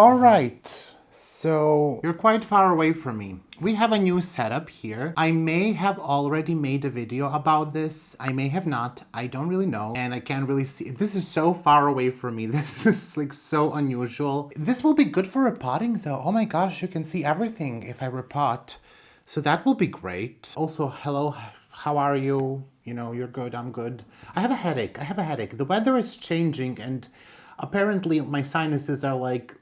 All right, so you're quite far away from me. We have a new setup here. I may have already made a video about this. I may have not. I don't really know. And I can't really see. This is so far away from me. This is like so unusual. This will be good for repotting though. Oh my gosh, you can see everything if I repot. So that will be great. Also, hello, how are you? You know, you're good, I'm good. I have a headache. I have a headache. The weather is changing and apparently my sinuses are like,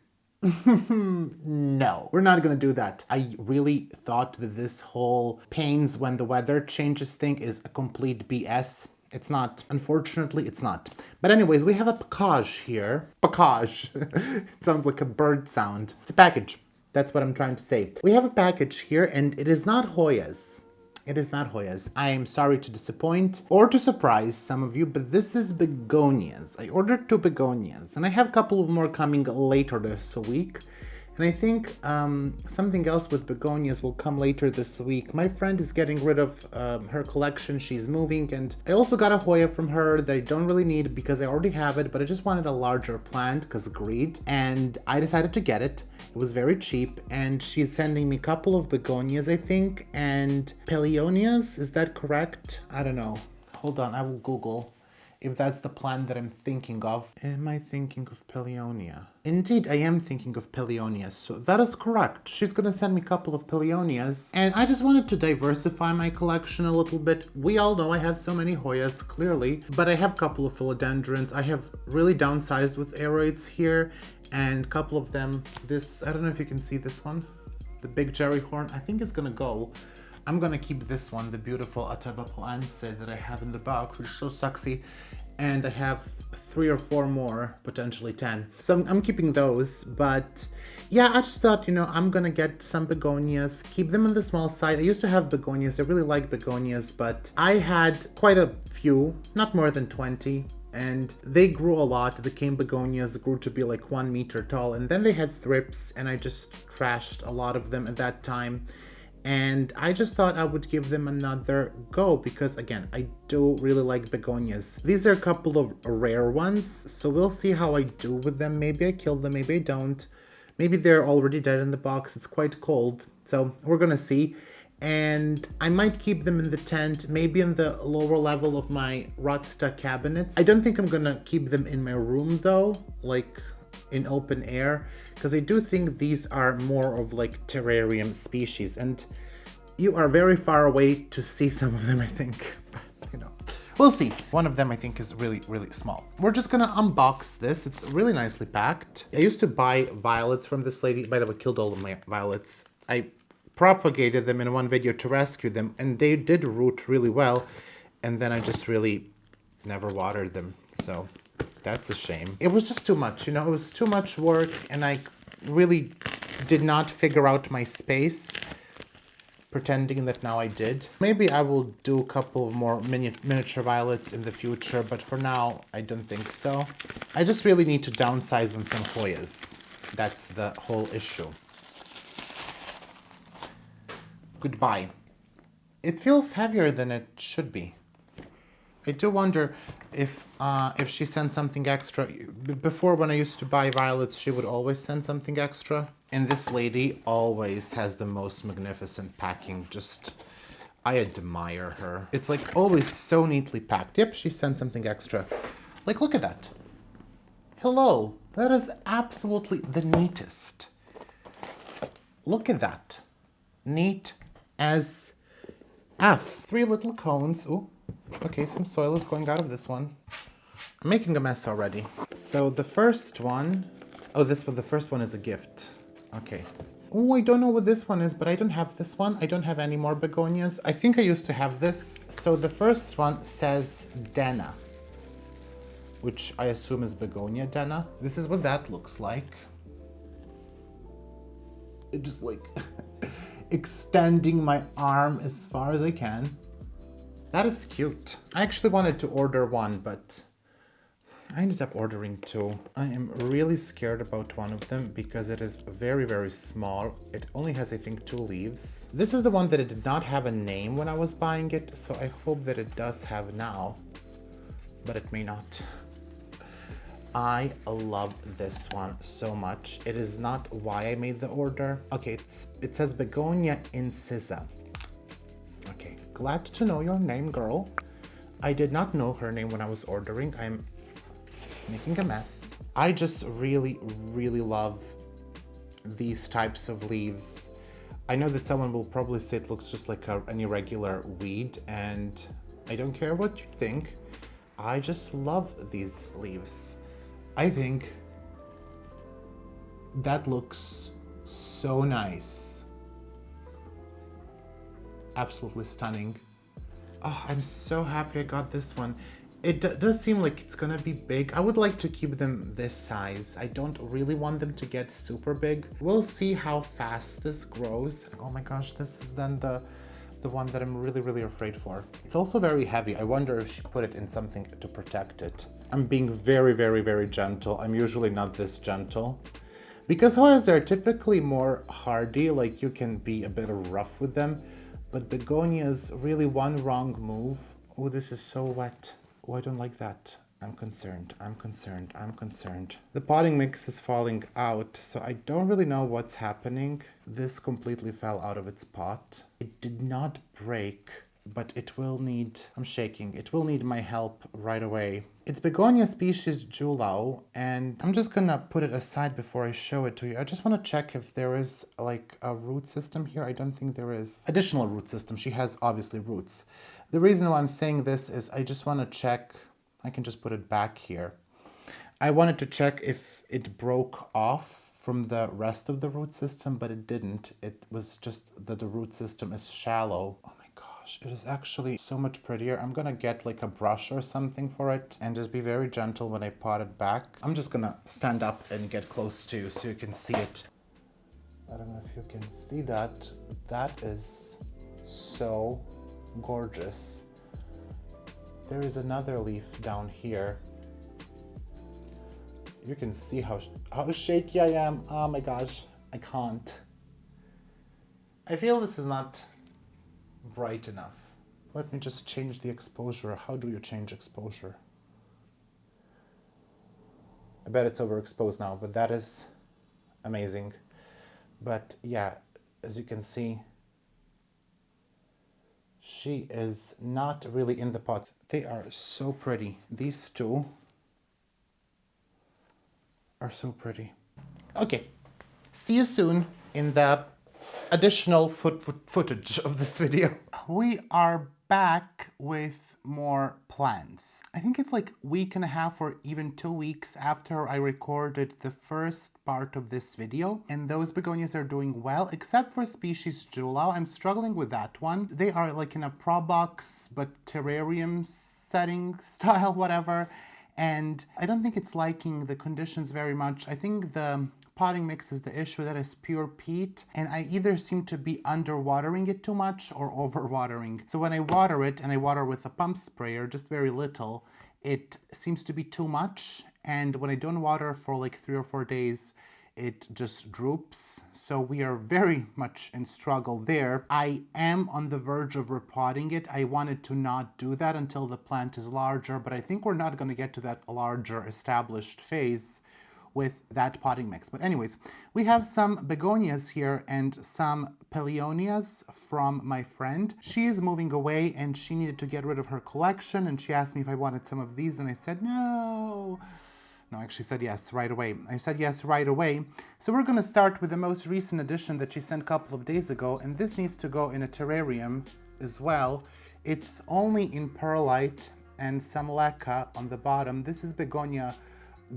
no, we're not gonna do that. I really thought that this whole pains when the weather changes thing is a complete BS. It's not. Unfortunately, it's not. But anyways, we have a package here. Package. It sounds like a bird sound. It's a package. That's what I'm trying to say. We have a package here and it is not hoyas. It is not hoyas. I am sorry to disappoint or to surprise some of you, but this is begonias. I ordered 2 begonias and I have a couple of more coming later this week. And I think something else with begonias will come later this week. My friend is getting rid of her collection. She's moving, and I also got a Hoya from her that I don't really need because I already have it, but I just wanted a larger plant because greed. And I decided to get it. It was very cheap, and she's sending me a couple of begonias, I think, and Peleonias. Is that correct? I don't know. Hold on, I will Google if that's the plant that I'm thinking of. Am I thinking of Peleonia? Indeed, I am thinking of Peleonias, so that is correct. She's gonna send me a couple of Peleonias, and I just wanted to diversify my collection a little bit. We all know I have so many Hoyas, clearly, but I have a couple of philodendrons. I have really downsized with aerates here, and a couple of them, this, I don't know if you can see this one, the big cherry horn, I think is gonna go. I'm gonna keep this one, the beautiful Atabapoanse that I have in the box, which is so sexy. And I have 3 or 4 more, potentially 10. So I'm keeping those, but yeah, I just thought, you know, I'm gonna get some begonias, keep them on the small side. I used to have begonias, I really like begonias, but I had quite a few, not more than 20. And they grew a lot. The cane begonias grew to be like 1 meter tall, and then they had thrips, and I just trashed a lot of them at that time. And I just thought I would give them another go because, again, I do really like begonias. These are a couple of rare ones, so we'll see how I do with them. Maybe I kill them, maybe I don't. Maybe they're already dead in the box. It's quite cold, so we're gonna see. And I might keep them in the tent, maybe in the lower level of my Rotsta cabinets. I don't think I'm gonna keep them in my room though, like in open air, because I do think these are more of like terrarium species, and you are very far away to see some of them, I think. But, you know, we'll see. One of them I think is really, really small. We're just gonna unbox this. It's really nicely packed. I used to buy violets from this lady. By the way, killed all of my violets. I propagated them in one video to rescue them, and they did root really well, and then I just really never watered them, so that's a shame. It was just too much, you know, it was too much work, and I really did not figure out my space, pretending that now I did. Maybe I will do a couple of more miniature violets in the future, but for now, I don't think so. I just really need to downsize on some Hoyas. That's the whole issue. Goodbye. It feels heavier than it should be. I do wonder if she sent something extra. Before, when I used to buy violets, she would always send something extra. And this lady always has the most magnificent packing. Just, I admire her. It's like always so neatly packed. Yep, she sent something extra. Like, look at that. Hello. That is absolutely the neatest. Look at that. Neat as F. 3 little cones. Ooh. Okay, some soil is going out of this one. I'm making a mess already. So the first one, oh, this one, the first one is a gift. Okay. Oh, I don't know what this one is, but I don't have this one. I don't have any more begonias. I think I used to have this. So the first one says Dana, which I assume is begonia Dana. This is what that looks like. It just like extending my arm as far as I can. That is cute. I actually wanted to order one, but I ended up ordering 2. I am really scared about one of them because it is very, very small. It only has, I think, 2 leaves. This is the one that it did not have a name when I was buying it, so I hope that it does have now, but it may not. I love this one so much. It is not why I made the order. Okay, it says Begonia incisa. Okay, glad to know your name, girl. I did not know her name when I was ordering. I'm making a mess. I just really, really love these types of leaves. I know that someone will probably say it looks just like any regular weed, and I don't care what you think. I just love these leaves. I think that looks so nice. Absolutely stunning. Oh, I'm so happy I got this one. It does seem like it's gonna be big. I would like to keep them this size. I don't really want them to get super big. We'll see how fast this grows. Oh my gosh, this is then the one that I'm really, really afraid for. It's also very heavy. I wonder if she put it in something to protect it. I'm being very, very, very gentle. I'm usually not this gentle. Because hoyas are typically more hardy, like you can be a bit rough with them. But begonias, really one wrong move. Oh, this is so wet. Oh, I don't like that. I'm concerned, I'm concerned, I'm concerned. The potting mix is falling out, so I don't really know what's happening. This completely fell out of its pot. It did not break, but it will need, I'm shaking, it will need my help right away. It's Begonia species Julau, and I'm just gonna put it aside before I show it to you. I just wanna check if there is like a root system here. I don't think there is. Additional root system, she has obviously roots. The reason why I'm saying this is I just wanna check, I can just put it back here. I wanted to check if it broke off from the rest of the root system, but it didn't. It was just that the root system is shallow. Oh my gosh, it is actually so much prettier. I'm gonna get like a brush or something for it and just be very gentle when I pot it back. I'm just gonna stand up and get close to you so you can see it. I don't know if you can see that. That is so gorgeous. There is another leaf down here. You can see how shaky I am. Oh my gosh, I can't. I feel this is not bright enough. Let me just change the exposure. How do you change exposure? I bet it's overexposed now, but that is amazing. But yeah, as you can see, she is not really in the pot. They are so pretty. These two are so pretty. Okay, see you soon in the additional footage of this video. We are back with more plants. I think it's like a week and a half or even 2 weeks after I recorded the first part of this video, and those begonias are doing well, except for species Julau. I'm struggling with that one. They are like in a pro box but terrarium setting style, whatever, and I don't think it's liking the conditions very much. I think the potting mix is the issue. That is pure peat, and I either seem to be underwatering it too much or overwatering. So when I water it, and I water with a pump sprayer, just very little, it seems to be too much, and when I don't water for like 3 or 4 days, it just droops. So we are very much in struggle there. I am on the verge of repotting it. I wanted to not do that until the plant is larger, but I think we're not going to get to that larger established phase with that potting mix. But anyways, we have some begonias here and some Peleonias from my friend. She is moving away and she needed to get rid of her collection, and she asked me if I wanted some of these, and I said no. No, I actually said yes right away. I said yes right away. So we're gonna start with the most recent addition that she sent a couple of days ago, and this needs to go in a terrarium as well. It's only in perlite and some leca on the bottom. This is Begonia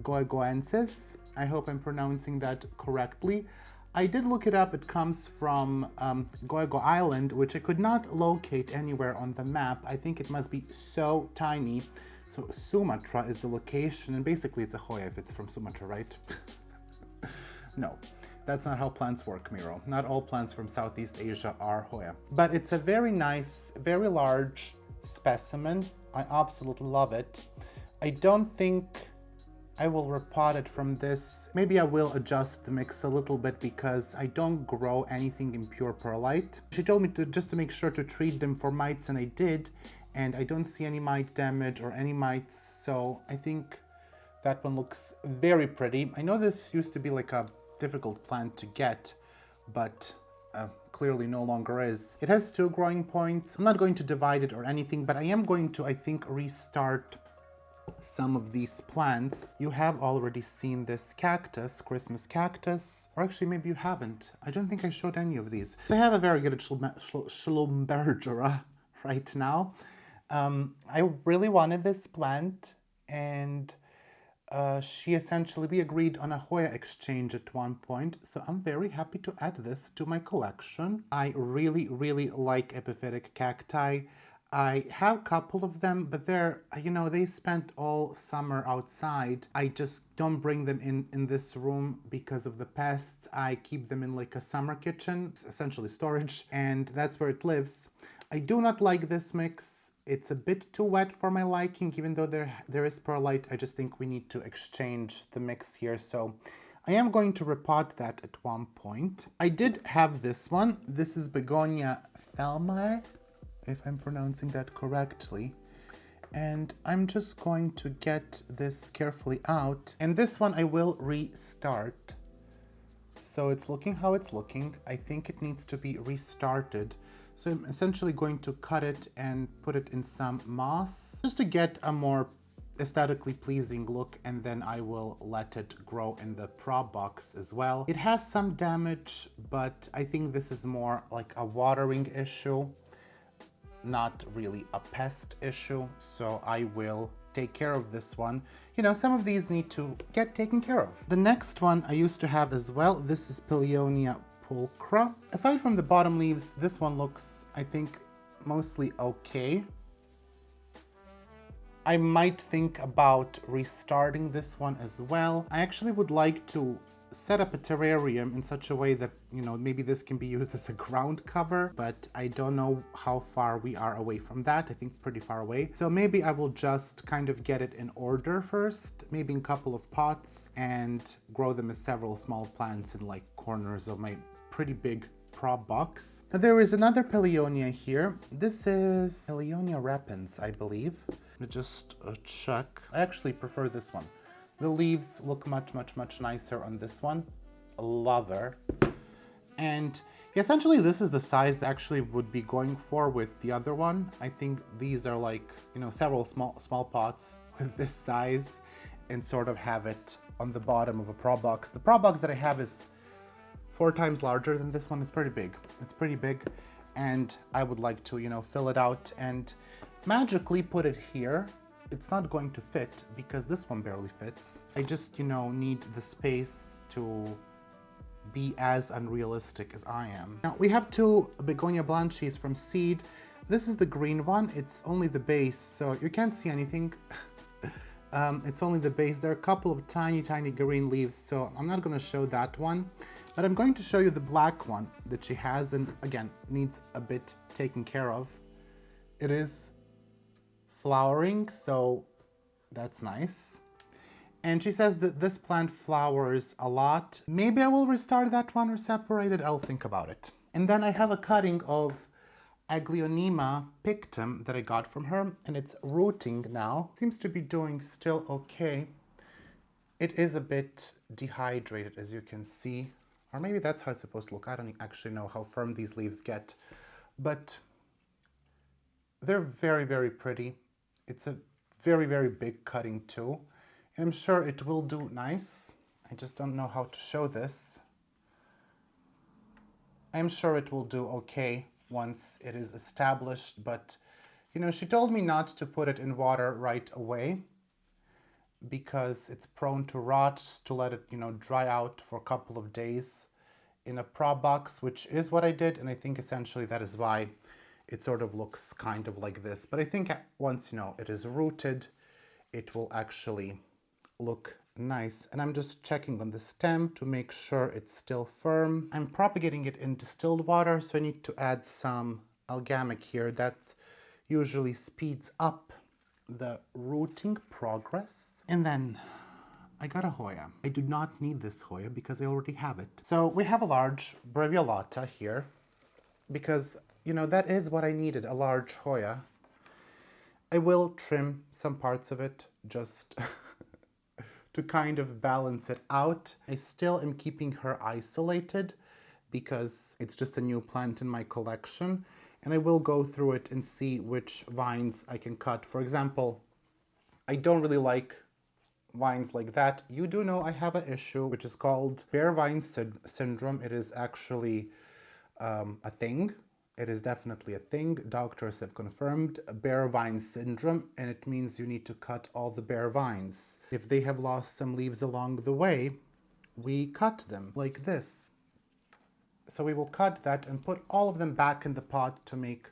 goegoensis. I hope I'm pronouncing that correctly. I did look it up. It comes from Goego Island, which I could not locate anywhere on the map. I think it must be so tiny. So Sumatra is the location, and basically it's a hoya if it's from Sumatra, right? No, that's not how plants work, Miro. Not all plants from Southeast Asia are hoya. But it's a very nice, very large specimen. I absolutely love it. I don't think I will repot it from this. Maybe I will adjust the mix a little bit because I don't grow anything in pure perlite. She told me to just to make sure to treat them for mites, and I did. And I don't see any mite damage or any mites, so I think That one looks very pretty. I know this used to be like a difficult plant to get, but clearly no longer is. It has 2 growing points. I'm not going to divide it or anything, but I am going to, I think, restart some of these plants. You have already seen this cactus, Christmas cactus, or actually maybe you haven't. I don't think I showed any of these. So I have a very good Schlumbergera right now. I really wanted this plant, and she essentially, we agreed on a Hoya exchange at one point, so I'm very happy to add this to my collection. I really, really like epiphytic cacti. I have a couple of them, but they're, they spent all summer outside. I just don't bring them in this room because of the pests. I keep them in like a summer kitchen, essentially storage, and that's where it lives. I do not like this mix. It's a bit too wet for my liking, even though there is perlite. I just think we need to exchange the mix here, so I am going to repot that at one point. I did have this one. This is Begonia thelmae, if I'm pronouncing that correctly. And I'm just going to get this carefully out. And this one I will restart. So it's looking how it's looking. I think it needs to be restarted. So I'm essentially going to cut it and put it in some moss just to get a more aesthetically pleasing look, and then I will let it grow in the prop box as well. It has some damage, but I think this is more like a watering issue, not really a pest issue, so I will take care of this one. Some of these need to get taken care of. The next one I used to have as well, this is Pillionia pulchra. Aside from the bottom leaves, this one looks, I think, mostly okay. I might think about restarting this one as well. I actually would like to set up a terrarium in such a way that, maybe this can be used as a ground cover, but I don't know how far we are away from that. I think pretty far away. So maybe I will just kind of get it in order first, maybe in a couple of pots, and grow them as several small plants in like corners of my pretty big prop box. Now there is another Pillionia here. This is Pillionia repens, I believe. Let me just check. I actually prefer this one. The leaves look much, much, much nicer on this one. Love her. And essentially this is the size that actually would be going for with the other one. I think these are like, several small pots with this size, and sort of have it on the bottom of a prop box. The prop box that I have is 4 times larger than this one. It's pretty big. It's pretty big. And I would like to, fill it out and magically put it here. It's not going to fit because this one barely fits. I just, need the space to be as unrealistic as I am. Now we have 2 Begonia blanchies from seed. This is the green one. It's only the base, so you can't see anything. It's only the base. There are a couple of tiny, tiny green leaves, so I'm not going to show that one. But I'm going to show you the black one that she has, and again, needs a bit taken care of. It is flowering, so that's nice. And she says that this plant flowers a lot. Maybe I will restart that one or separate it. I'll think about it. And then I have a cutting of Aglaonema pictum that I got from her, and it's rooting now. Seems to be doing still okay. It is a bit dehydrated, as you can see. Or maybe that's how it's supposed to look. I don't actually know how firm these leaves get. But they're very, very pretty. It's a very, very big cutting too. And I'm sure it will do nice. I just don't know how to show this. I'm sure it will do okay once it is established, but she told me not to put it in water right away because it's prone to rot, to let it, dry out for a couple of days in a prop box, which is what I did, and I think essentially that is why it sort of looks kind of like this. But I think once, it is rooted, it will actually look nice. And I'm just checking on the stem to make sure it's still firm. I'm propagating it in distilled water, so I need to add some algamic here. That usually speeds up the rooting progress. And then I got a Hoya. I do not need this Hoya because I already have it. So we have a large Breviolata here because, that is what I needed, a large Hoya. I will trim some parts of it just to kind of balance it out. I still am keeping her isolated because it's just a new plant in my collection. And I will go through it and see which vines I can cut. For example, I don't really like vines like that. You do know I have an issue which is called bare vine syndrome. It is actually a thing. It is definitely a thing. Doctors have confirmed bare vine syndrome, and it means you need to cut all the bare vines. If they have lost some leaves along the way, we cut them like this. So we will cut that and put all of them back in the pot to make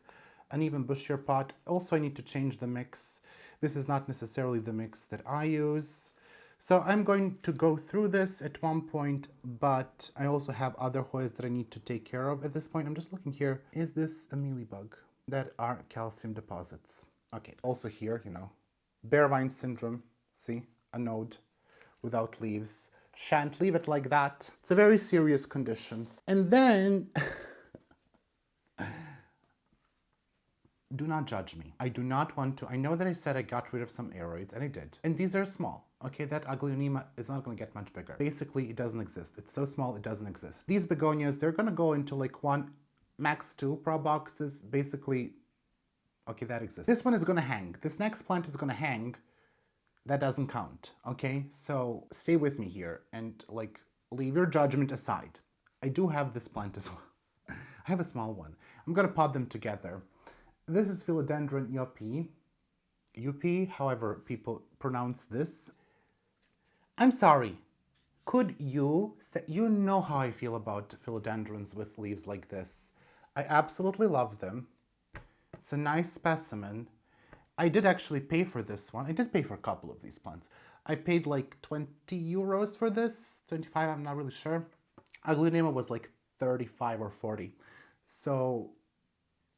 an even bushier pot. Also, I need to change the mix. This is not necessarily the mix that I use. So I'm going to go through this at one point, but I also have other hoyas that I need to take care of. At this point, I'm just looking here. Is this a mealybug? That are calcium deposits. Okay, also here, you know, bare vine syndrome. See, a node without leaves. Shan't leave it like that. It's a very serious condition. And then, do not judge me. I do not want to. I know that I said I got rid of some aeroids, and I did. And these are small. Okay, that aglaonema is not going to get much bigger. Basically, it doesn't exist. It's so small, it doesn't exist. These begonias, they're going to go into like 1, max 2 pro boxes. Basically, okay, that exists. This one is going to hang. This next plant is going to hang. That doesn't count, okay? So stay with me here and like leave your judgment aside. I do have this plant as well. I have a small one. I'm going to pot them together. This is Philodendron yuppie. Yuppie, however people pronounce this. I'm sorry. Could you say, you know how I feel about philodendrons with leaves like this. I absolutely love them. It's a nice specimen. I did actually pay for this one. I did pay for a couple of these plants. I paid like 20 euros for this, 25, I'm not really sure. Aglaonema was like 35 or 40. So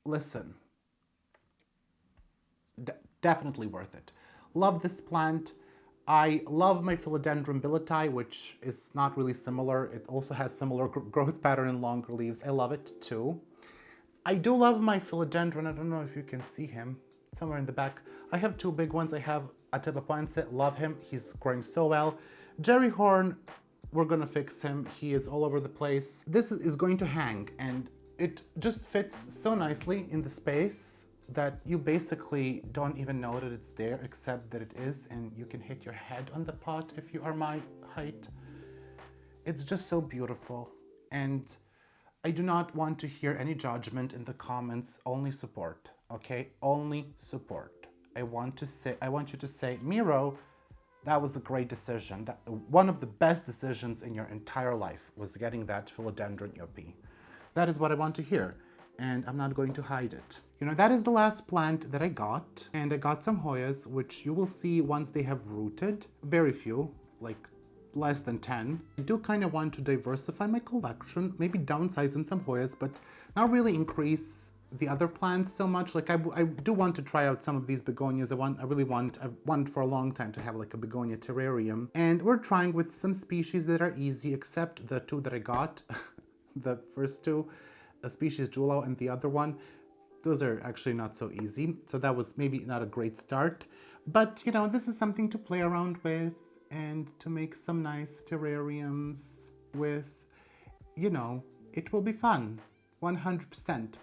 listen, definitely worth it. Love this plant. I love my Philodendron billeti, which is not really similar. It also has similar growth pattern and longer leaves. I love it too. I do love my Philodendron. I don't know if you can see him somewhere in the back. I have 2 big ones. I have Epidemicsound, love him. He's growing so well. Jerry Horn, we're gonna fix him. He is all over the place. This is going to hang, and it just fits so nicely in the space that you basically don't even know that it's there, except that it is, and you can hit your head on the pot if you are my height. It's just so beautiful, and I do not want to hear any judgment in the comments, only support, okay? Only support. I want you to say, Miro, that was a great decision. One of the best decisions in your entire life was getting that Philodendron yuppie. That is what I want to hear, and I'm not going to hide it. You know, that is the last plant that I got, and I got some hoyas, which you will see once they have rooted. Very few, like less than 10. I do kind of want to diversify my collection, maybe downsize on some hoyas, but not really increase the other plants so much. Like I do want to try out some of these begonias. I've wanted for a long time to have like a begonia terrarium. And we're trying with some species that are easy, except the 2 that I got. The first 2, a species Julo and the other one. Those are actually not so easy. So that was maybe not a great start. But, you know, this is something to play around with and to make some nice terrariums with, you know, it will be fun, 100%.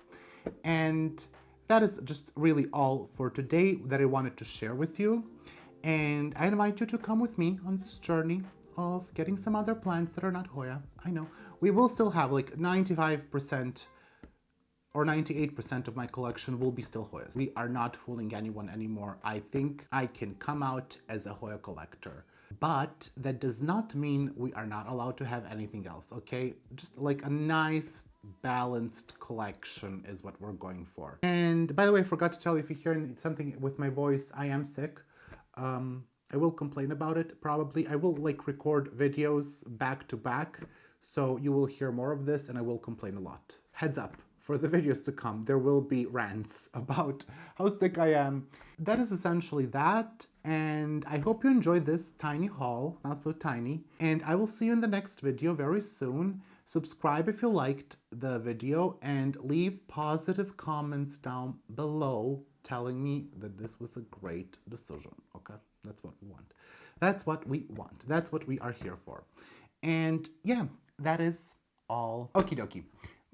And that is just really all for today that I wanted to share with you. And I invite you to come with me on this journey of getting some other plants that are not Hoya. I know, we will still have like 95% or 98% of my collection will be still Hoyas. We are not fooling anyone anymore. I think I can come out as a Hoya collector. But that does not mean we are not allowed to have anything else, okay? Just like a nice, balanced collection is what we're going for. And by the way, I forgot to tell you, if you hear something with my voice, I am sick. I will complain about it, probably. I will like record videos back to back, so you will hear more of this and I will complain a lot. Heads up. For the videos to come, there will be rants about how sick I am. That is essentially that, and I hope you enjoyed this tiny haul, not so tiny, and I will see you in the next video very soon. Subscribe if you liked the video, and leave positive comments down below telling me that this was a great decision, okay? That's what we want. That's what we want. That's what we are here for. And yeah, that is all. Okie dokie.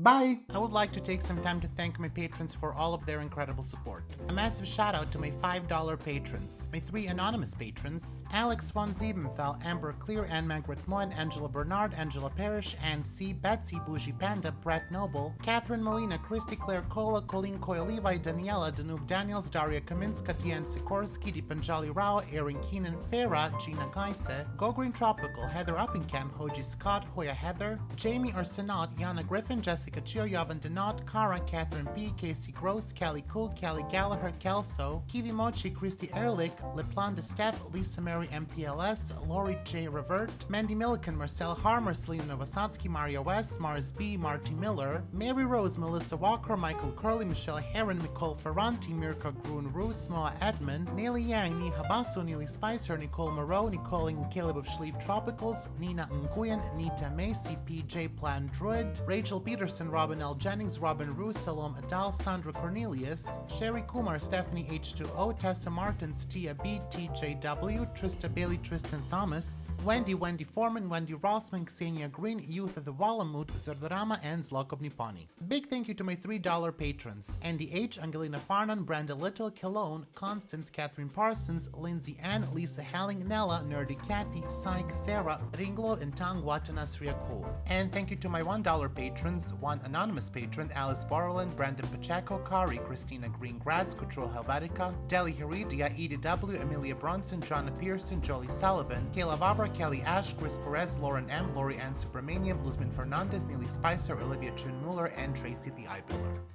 Bye! I would like to take some time to thank my patrons for all of their incredible support. A massive shout out to my $5 patrons, my 3 anonymous patrons, Alex von Siebenthal, Amber Clear, Anne Margaret Moen, Angela Bernard, Angela Parrish, Anne C, Betsy, Bougie Panda, Brett Noble, Catherine Molina, Christy Claire Cola, Colleen Coyle Levi, Daniela, Danube Daniels, Daria Kaminska, Diane Sikorsky, Dipanjali Rao, Erin Keenan, Farah, Gina Geise, Go Green Tropical, Heather Uppingham, Hoji Scott, Hoya Heather, Jamie Arsenault, Yana Griffin, Jessica Chio, Yavan Denot, Kara, Catherine B, Casey Gross, Callie Cook, Callie Gallagher, Kelso, Kiwi Mochi, Christy Ehrlich, Leplan de Step, Lisa Mary MPLS, Lori J. Revert, Mandy Milliken, Marcel Harmer, Selena Novosatsky, Maria West, Mars B, Marty Miller, Mary Rose, Melissa Walker, Michael Curley, Michelle Heron, Nicole Ferranti, Mirka Grun Roos, Moa Edmond, Nelly Yang, Niha Basu, Neely Spicer, Nicole Moreau, Nicole and Caleb of Schlieb Tropicals, Nina Nguyen, Nita Macy, PJ Plan Druid, Rachel Peterson, Robin L. Jennings, Robin Roos, Salom Adal, Sandra Cornelius, Sherry Kumar, Stephanie H2O, Tessa Martins, Tia B, TJW, Trista Bailey, Tristan Thomas, Wendy Foreman, Wendy Rossman, Xenia Green, Youth of the Walamut, Zardarama, and Zlokov Nipani. Big thank you to my $3 patrons, Andy H, Angelina Farnon, Brenda Little, Cologne, Constance, Catherine Parsons, Lindsay Ann, Lisa Halling, Nella, Nerdy Kathy, Syke, Sarah, Ringlo, and Tang Watana Sriakul. And thank you to my $1 patrons, one anonymous patron, Alice Borland, Brandon Pacheco, Kari, Christina Greengrass, Kutro Helvetica, Deli Heredia, EDW, Amelia Bronson, Jonna Pearson, Jolie Sullivan, Kayla Vavra, Kelly Ash, Chris Perez, Lauren M, Lori Ann Supermanium, Luzmin Fernandez, Neely Spicer, Olivia Chun Muller, and Tracy the Eye Pillar.